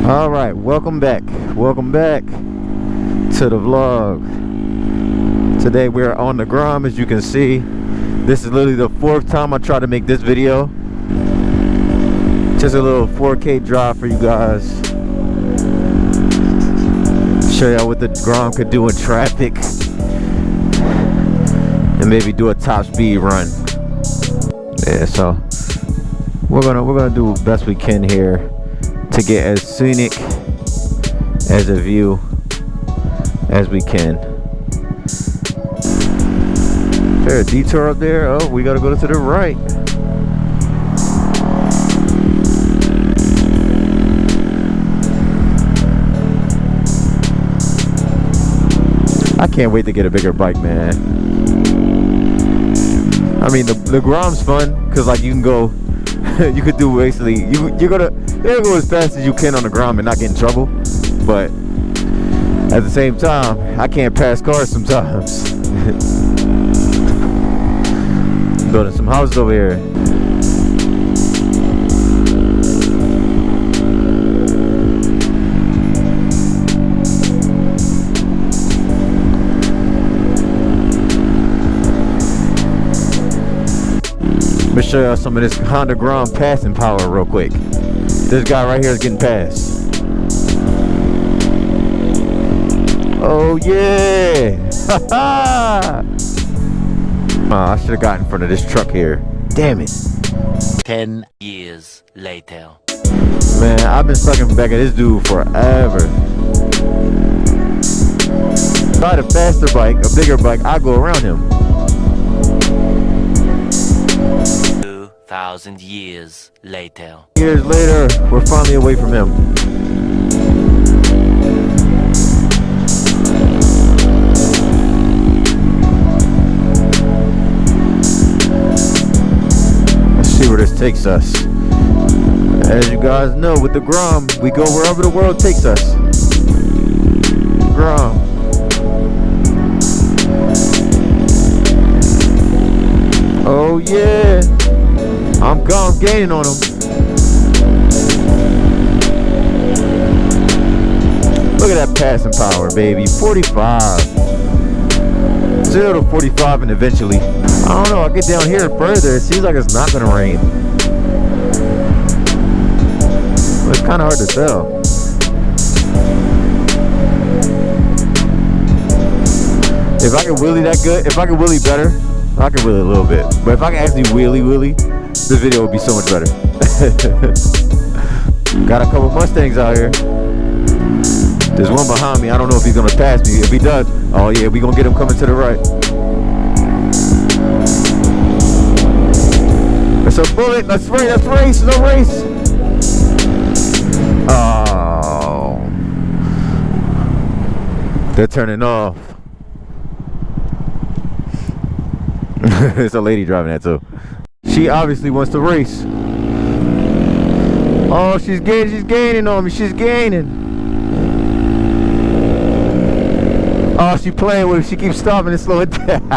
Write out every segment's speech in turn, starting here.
All right, welcome back to the vlog. Today we're on the Grom. As you can see, this is literally the 4th time I try to make this video. Just a little 4K drive for you guys, show y'all what the Grom could do in traffic, and maybe do a top speed run. Yeah, so we're gonna do the best we can here to get as scenic as a view as we can. Is there a detour up there? Oh, we gotta go to the right. I can't wait to get a bigger bike, man. I mean, the Grom's fun because like you can go, you could do basically you're gonna go as fast as you can on the Grom and not get in trouble. But at the same time, I can't pass cars sometimes. Building some houses over here. Let me show y'all some of this Honda Grom passing power real quick. This guy right here is getting past. Oh yeah! Oh, I should have got in front of this truck here. Damn it. 10 years later. Man, I've been stuck in the back of this dude forever. If I had a faster bike, a bigger bike, I'd go around him. 2,000 years later. Years later, we're finally away from him. Let's see where this takes us. As you guys know, with the Grom, we go wherever the world takes us. Grom. Oh yeah. I'm gaining on him. Look at that passing power, baby. 45. 0 to 45 and eventually. I don't know, I'll get down here further. It seems like it's not gonna rain. But it's kinda hard to tell. If I can wheelie that good, if I can wheelie better, I can wheelie a little bit. But if I can actually wheelie, this video would be so much better. Got a couple Mustangs out here. There's one behind me. I don't know if he's gonna pass me. If he does, oh yeah, we gonna get him coming to the right. It's a bullet. Let's race. No race. Oh, they're turning off. It's a lady driving that too. She obviously wants to race. Oh, she's gaining on me. She's gaining. Oh, she playing with it. She keeps stopping and slowing down.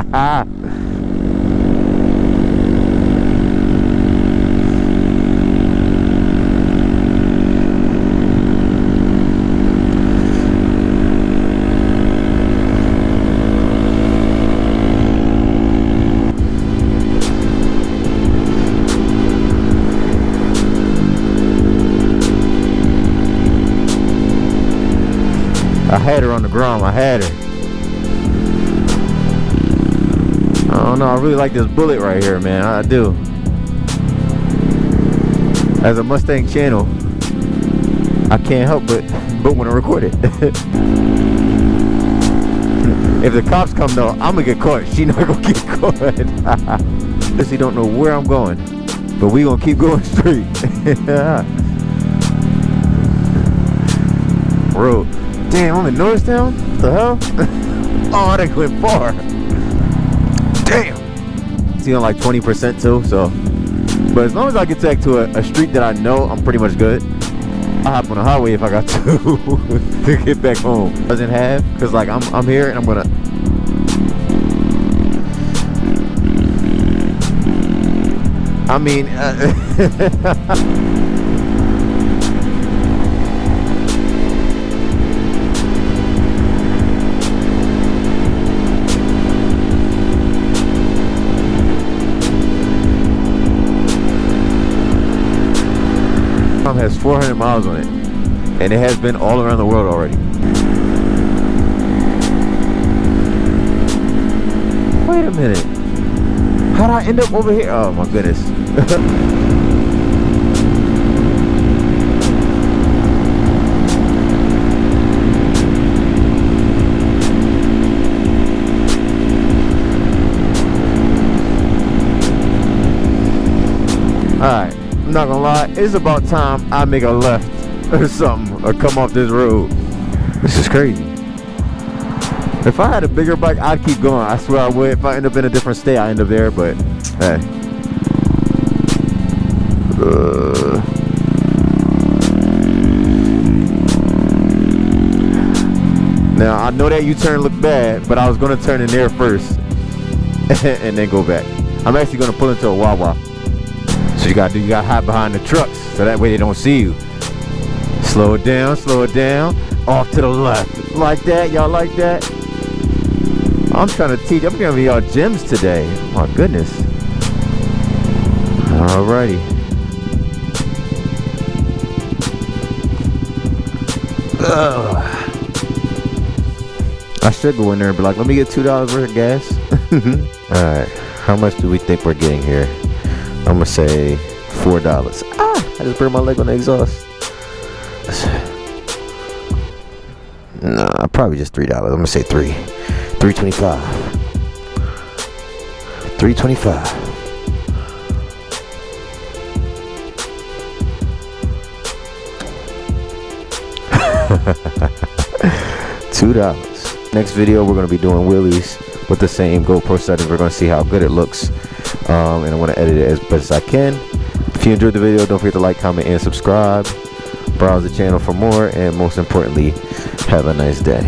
I had her on the Grom. I had her. I don't know. I really like this bullet right here, man. I do. As a Mustang channel, I can't help but want to record it. If the cops come though, I'm gonna get caught. She not gonna get caught. She don't know where I'm going, but we gonna keep going straight. Road. Damn, I'm in Norristown? What the hell? Oh, that went far. Damn. See on like 20% too, so. But as long as I get to a street that I know, I'm pretty much good. I'll hop on the highway if I got to get back home. Doesn't have, cause like I'm here and I'm gonna. I mean, 400 miles on it, and it has been all around the world already. Wait a minute. How'd I end up over here? Oh my goodness. Alright, I'm not gonna lie, it's about time I make a left or something, or come off this road. This is crazy. If I had a bigger bike, I'd keep going. I swear I would. If I end up in a different state, I end up there, but hey. Now, I know that U-turn looked bad, but I was gonna turn in there first and then go back. I'm actually gonna pull into a Wawa. So you gotta hide behind the trucks so that way they don't see you. Slow it down, off to the left. Like that, y'all like that? I'm trying to teach, I'm giving y'all gems today. Oh my goodness. Alrighty. I should go in there and be like, let me get $2 worth of gas. Alright, how much do we think we're getting here? I'm gonna say $4. Ah, I just burned my leg on the exhaust. Nah, probably just $3. I'm gonna say $3.25. $3.25. $2. Next video, we're gonna be doing wheelies with the same GoPro settings. We're gonna see how good it looks, and I want to edit it as best as I can. If you enjoyed the video, don't forget to like, comment, and subscribe. Browse the channel for more, and most importantly, have a nice day.